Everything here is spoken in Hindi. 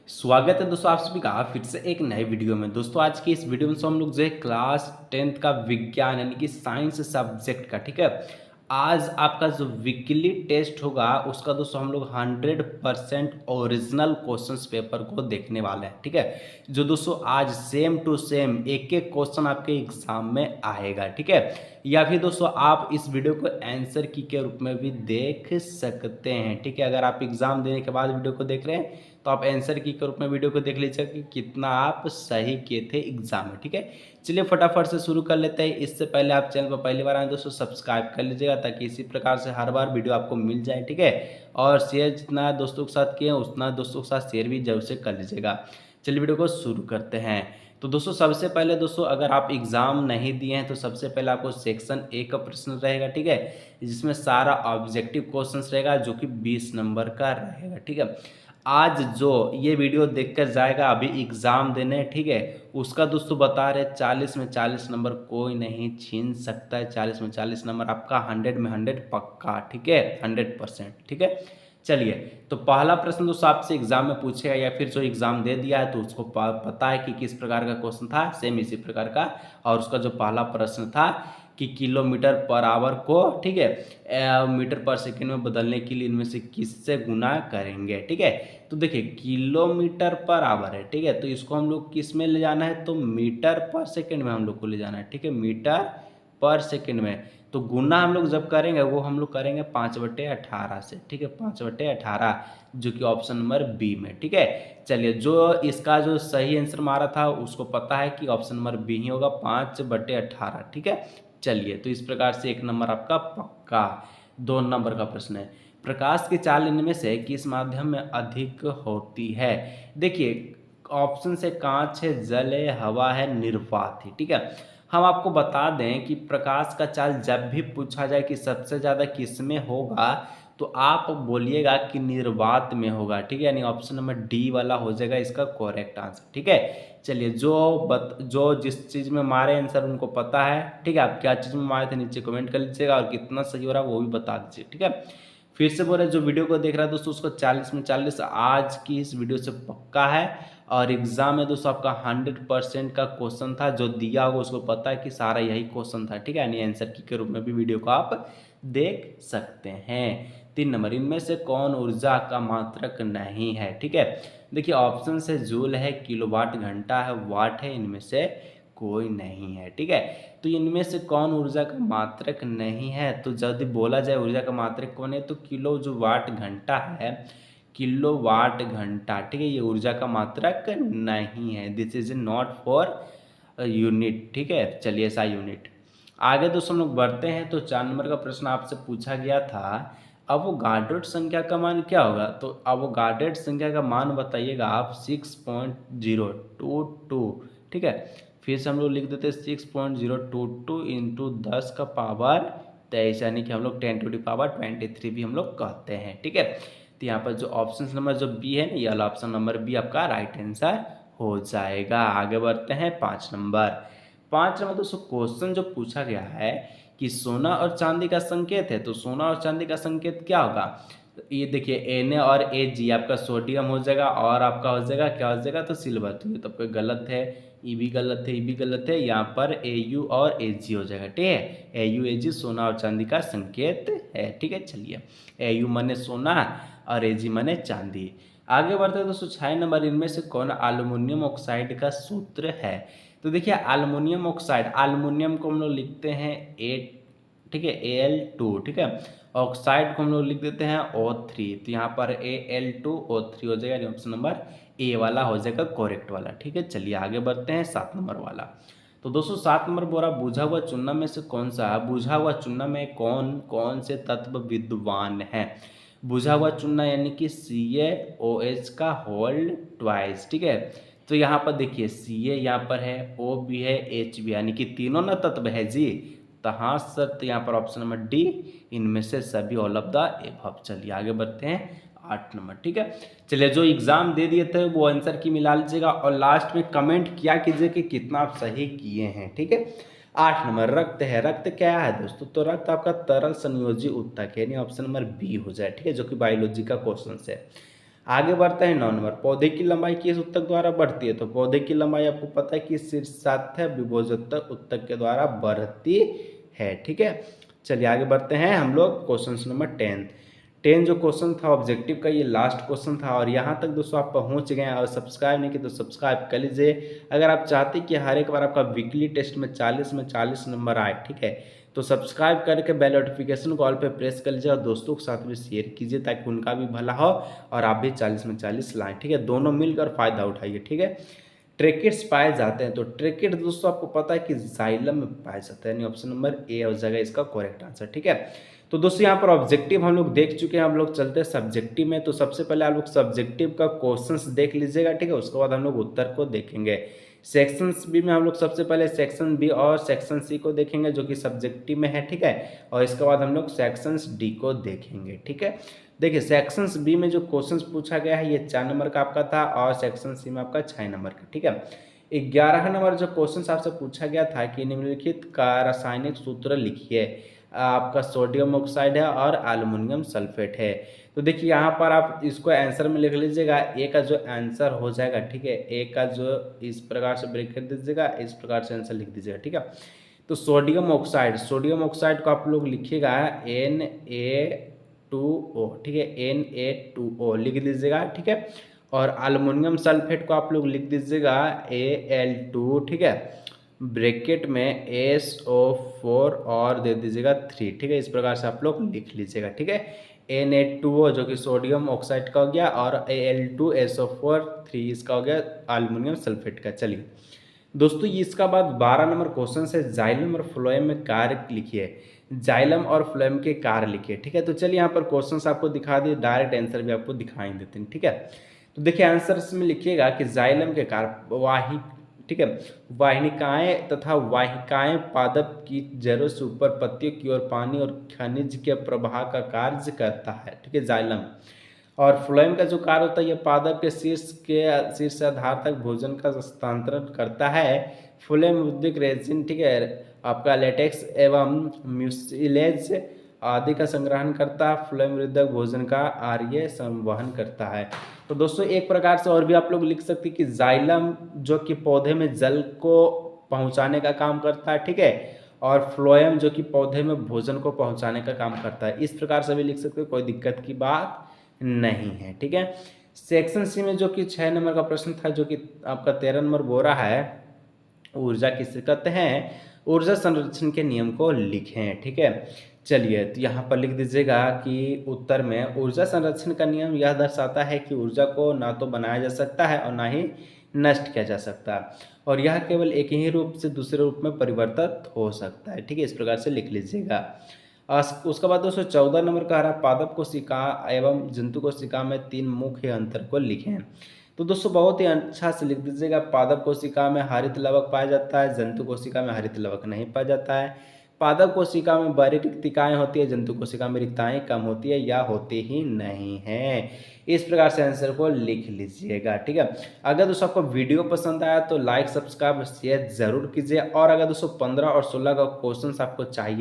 स्वागत है दोस्तों आप सभी का फिर से एक नए वीडियो में। दोस्तों आज की इस वीडियो में हम लोग जो है क्लास 10th का विज्ञान यानी कि साइंस सब्जेक्ट का, ठीक है, आज आपका जो वीकली टेस्ट होगा उसका दोस्तों हम लोग 100% ओरिजिनल क्वेश्चंस पेपर को देखने वाले हैं, ठीक है। जो दोस्तों आज सेम टू सेम एक एक क्वेश्चन आपके एग्जाम में आएगा, ठीक है। या फिर दोस्तों आप इस वीडियो को आंसर की के रूप में भी देख सकते हैं, ठीक है। अगर आप एग्जाम देने के बाद वीडियो को देख रहे हैं तो आप आंसर की के रूप में वीडियो को देख लीजिएगा कि कितना आप सही किए थे एग्जाम में, ठीक है। चलिए फटाफट से शुरू कर लेते हैं। इससे पहले आप चैनल पर पहली बार आए दोस्तों सब्सक्राइब कर लीजिएगा ताकि इसी प्रकार से हर बार वीडियो आपको मिल जाए, ठीक है। और शेयर जितना दोस्तों के साथ किए उतना दोस्तों के साथ शेयर भी जरूर से कर लीजिएगा। चलिए वीडियो को शुरू करते हैं। तो दोस्तों सबसे पहले दोस्तों अगर आप एग्जाम नहीं दिए हैं तो सबसे पहले आपको सेक्शन ए का प्रश्न रहेगा, ठीक है, जिसमें सारा ऑब्जेक्टिव क्वेश्चन रहेगा जो कि 20 नंबर का रहेगा, ठीक है। आज जो ये वीडियो देखकर जाएगा अभी एग्जाम देने, ठीक है, उसका दोस्तों बता रहे 40 में 40 नंबर कोई नहीं छीन सकता है। 40 में 40 नंबर आपका 100 में 100 पक्का, ठीक है, 100%, ठीक है। चलिए तो पहला प्रश्न दोस्तों आपसे एग्जाम में पूछेगा या फिर जो एग्जाम दे दिया है तो उसको पता है कि किस प्रकार का क्वेश्चन था, सेम इसी प्रकार का। और उसका जो पहला प्रश्न था कि किलोमीटर पर आवर को, ठीक है, मीटर पर सेकंड में बदलने के लिए इनमें से किससे गुना करेंगे, ठीक है। तो देखिए किलोमीटर पर आवर है, ठीक है, तो इसको हम लोग किस में ले जाना है तो मीटर पर सेकंड में हम लोग को ले जाना है, ठीक है, मीटर पर सेकंड में। तो गुना हम लोग जब करेंगे वो हम लोग करेंगे 5/18 से, ठीक है, 5/18 जो कि ऑप्शन नंबर बी में, ठीक है। चलिए जो इसका जो सही आंसर मारा था उसको पता है कि ऑप्शन नंबर बी ही होगा, 5/18, ठीक है। चलिए तो इस प्रकार से एक नंबर आपका पक्का। 2 नंबर का प्रश्न है, प्रकाश की चाल इनमें से किस माध्यम में अधिक होती है। देखिए ऑप्शन से कांच है, जल है, हवा है, निर्वात है, ठीक है। हम आपको बता दें कि प्रकाश का चाल जब भी पूछा जाए कि सबसे ज़्यादा किस में होगा तो आप बोलिएगा कि निर्वात में होगा, ठीक है, यानी ऑप्शन नंबर डी वाला हो जाएगा इसका करेक्ट आंसर, ठीक है। चलिए जो जिस चीज़ में मारे आंसर उनको पता है, ठीक है, आप क्या चीज़ में मारे थे नीचे कमेंट कर लीजिएगा और कितना सही हो रहा है वो भी बता दीजिए, ठीक है। फिर से बोल रहे जो वीडियो को देख रहा है दोस्तों उसको 40 में 40 आज की इस वीडियो से पक्का है। और एग्जाम में दोस्तों आपका 100% का क्वेश्चन था, जो दिया होगा उसको पता है कि सारा यही क्वेश्चन था, ठीक है, यानी आंसर की के रूप में भी वीडियो को आप देख सकते हैं। 3 नंबर, इनमें से कौन ऊर्जा का मात्रक नहीं है, ठीक है। देखिए ऑप्शन से जूल है, किलोवाट घंटा है, वाट है, इनमें से कोई नहीं है, ठीक है। तो इनमें से कौन ऊर्जा का मात्रक नहीं है तो जब बोला जाए ऊर्जा का मात्रक कौन है तो किलो जो वाट घंटा है, किलो वाट घंटा, ठीक है, ये ऊर्जा का मात्रक नहीं है। This is not for unit, ठीक है। चलिए ऐसा यूनिट। आगे दोस्तों हम लोग बढ़ते हैं तो 4 नंबर का प्रश्न आपसे पूछा गया था अवोगाड्रो संख्या का मान क्या होगा। तो अवोगाड्रो संख्या का मान बताइएगा आप 6.022, ठीक है। फिर से हम लोग लिख देते हैं 6.022 इंटू 10 का पावर 23, यानी कि हम लोग 10⁻23 भी हम लोग कहते हैं, ठीक है। तो यहाँ पर जो ऑप्शन नंबर जो बी है ना, ये वाला ऑप्शन नंबर बी आपका राइट आंसर हो जाएगा। आगे बढ़ते हैं 5 नंबर। 5 नंबर दोस्तों क्वेश्चन जो पूछा गया है कि सोना और चांदी का संकेत है, तो सोना और चांदी का संकेत क्या होगा। तो ये देखिए Na और Ag आपका सोडियम हो जाएगा और आपका हो जाएगा क्या हो जाएगा तो सिल्वर। तो ये तो आपका गलत है, ये भी गलत है, ये भी गलत है, यहाँ पर Au और Ag हो जाएगा, ठीक है। Au Ag सोना और चांदी का संकेत है, ठीक है। चलिए Au माने सोना और Ag माने चांदी। आगे बढ़ते हैं दोस्तों 6 नंबर, इनमें से कौन एल्युमिनियम ऑक्साइड का सूत्र है। तो देखिए एल्युमिनियम ऑक्साइड, एल्युमिनियम को हम लोग लिखते हैं ए, ठीक है, Al2, ठीक है। ऑक्साइड को हम लोग लिख देते हैं O3, तो यहाँ पर Al2O3 हो जाएगा, ऑप्शन नंबर ए वाला हो जाएगा करेक्ट वाला, ठीक है। चलिए आगे बढ़ते हैं 7 नंबर वाला। तो दोस्तों 7 नंबर बोरा बुझा हुआ चूना में से कौन सा है, बुझा हुआ चूना में कौन कौन से तत्व विद्यमान है। बुझा हुआ चूना यानी कि CaOH का होल ट्वाइस, ठीक है। तो यहाँ पर देखिए Ca यहाँ पर है, O भी है, H भी, यानी कि तीनों ना तत्व है जी। तो हाँ सर, तो यहाँ पर ऑप्शन नंबर डी, इनमें से सभी ऑल ऑफ द एबव। चलिए आगे बढ़ते हैं 8 नंबर, ठीक है। चलिए जो एग्जाम दे दिए थे वो आंसर की मिला लीजिएगा और लास्ट में कमेंट किया कीजिए कि कितना आप सही किए हैं, ठीक है। 8 नंबर रक्त है, रक्त क्या है दोस्तों, तो रक्त आपका तरल संयोजी उत्तक है, यानी ऑप्शन नंबर बी हो जाए, ठीक है, जो कि बायोलॉजी का क्वेश्चन है। आगे बढ़ते हैं 9 नंबर, पौधे की लंबाई किस ऊतक द्वारा बढ़ती है? तो पौधे की लंबाई आपको पता है कि शीर्षास्थ विभोजोत्तक ऊतक के द्वारा बढ़ती है। ठीक है, चलिए आगे बढ़ते हैं हम लोग क्वेश्चन नंबर 10 जो क्वेश्चन था ऑब्जेक्टिव का, ये लास्ट क्वेश्चन था। और यहाँ तक दोस्तों आप पहुँच गए हैं और सब्सक्राइब नहीं किए तो सब्सक्राइब कर लीजिए। अगर आप चाहते कि हर एक बार आपका वीकली टेस्ट में 40 नंबर आए, ठीक है, तो सब्सक्राइब करके बेल नोटिफिकेशन कॉल पे प्रेस कर लीजिए और दोस्तों के साथ भी शेयर कीजिए ताकि उनका भी भला हो और आप भी 40 में 40 लाएँ। ठीक है, दोनों मिलकर फ़ायदा उठाइए। ठीक है, ट्रेकिट्स पाए जाते हैं, तो ट्रेकिट दोस्तों आपको पता है कि जाइलम में पाए जाते हैं, यानी ऑप्शन नंबर ए हो जाएगा इसका करेक्ट आंसर। ठीक है, तो दोस्तों यहाँ पर ऑब्जेक्टिव हम लोग देख चुके हैं, हम लोग चलते हैं सब्जेक्टिव में। तो सबसे पहले आप लोग सब्जेक्टिव का क्वेश्चंस देख लीजिएगा, ठीक है, उसके बाद हम लोग उत्तर को देखेंगे। सेक्शन बी में हम लोग सबसे पहले सेक्शन बी और सेक्शन सी को देखेंगे जो कि सब्जेक्टिव में है। ठीक है, और इसके बाद हम लोग सेक्शन डी को देखेंगे। ठीक है, देखिए सेक्शंस बी में जो क्वेश्चंस पूछा गया है ये 4 नंबर का आपका था और सेक्शन सी में आपका 6 नंबर का। ठीक है, 11 नंबर जो क्वेश्चंस आपसे पूछा गया था कि निम्नलिखित का रासायनिक सूत्र लिखिए। आपका सोडियम ऑक्साइड है और एल्युमिनियम सल्फेट है। तो देखिए यहाँ पर आप इसको आंसर में लिख लीजिएगा, ए का जो आंसर हो जाएगा, ठीक है, ए का जो इस प्रकार से ब्रेक कर दीजिएगा, इस प्रकार से आंसर लिख दीजिएगा। ठीक है, तो सोडियम ऑक्साइड को आप लोग लिखिएगा Na2O, ठीक है, Na2O लिख दीजिएगा। ठीक है, और एल्युमिनियम सल्फेट को आप लोग लिख दीजिएगा Al2, ठीक है, ब्रैकेट में SO4 और दे दीजिएगा 3। ठीक है, इस प्रकार से आप लोग लिख लीजिएगा। ठीक है, Na2O जो कि सोडियम ऑक्साइड का हो गया और Al2 SO4 3 इसका हो गया एल्युमिनियम सल्फेट का। चलिए दोस्तों इसका बाद 12 नंबर क्वेश्चन है जाइलम और फ्लोएम में कार्य लिखिए। जाइलम और फ्लोएम के कार्य लिखिए। ठीक है, तो चलिए यहाँ पर क्वेश्चंस आपको दिखा दिए, डायरेक्ट आंसर भी आपको दिखाई देते हैं। ठीक है, तो देखिए आंसर में लिखिएगा कि जाइलम के कार्य ठीक है, वाहिनिकाएं तथा वाहिकाएं पादप की जड़ों से ऊपर पत्तियों की ओर पानी और खनिज के प्रवाह का कार्य करता है। ठीक है, जाइलम। और फ्लोएम का जो कार्य होता है, यह पादप के शीर्ष आधार तक भोजन का हस्तांतरण करता है। फ्लोएम उद्योग रेजिन, ठीक है, आपका लेटेक्स एवं म्यूसिलेज आदि का संग्रहण करता है। फ्लोएम वृद्धक भोजन का आर्य संवहन करता है। तो दोस्तों एक प्रकार से और भी आप लोग लिख सकते हैं कि जाइलम जो कि पौधे में जल को पहुंचाने का काम करता है। ठीक है, और फ्लोएम जो कि पौधे में भोजन को पहुंचाने का काम करता है। इस प्रकार से भी लिख सकते हैं, कोई दिक्कत की बात नहीं है। ठीक है, सेक्शन सी में जो कि 6 नंबर का प्रश्न था, जो कि आपका 13 नंबर बोरा है, ऊर्जा किसे कहते हैं, ऊर्जा संरक्षण के नियम को लिखें। ठीक है, चलिए तो यहाँ पर लिख दीजिएगा कि उत्तर में ऊर्जा संरक्षण का नियम यह दर्शाता है कि ऊर्जा को ना तो बनाया जा सकता है और ना ही नष्ट किया जा सकता है, और यह केवल एक ही रूप से दूसरे रूप में परिवर्तित हो सकता है। ठीक है, इस प्रकार से लिख लीजिएगा। उसके बाद दोस्तों 14 नंबर का रहा पादप कोशिका एवं जंतु कोशिका में 3 मुख्य अंतर को लिखें। तो दोस्तों बहुत ही अच्छा से लिख दीजिएगा, पादप कोशिका में हरित लवक पाया जाता है, जंतु कोशिका में हरित लवक नहीं पाया जाता है। पादप कोशिका में बड़ी रिक्तिकाएँ होती है, जंतु कोशिका में रिक्ताएँ कम होती है या होती ही नहीं है। इस प्रकार से आंसर को लिख लीजिएगा। ठीक है, अगर दोस्तों आपको वीडियो पसंद आया तो लाइक सब्सक्राइब शेयर जरूर कीजिए, और अगर दोस्तों 15 और 16 का क्वेश्चन आपको चाहिए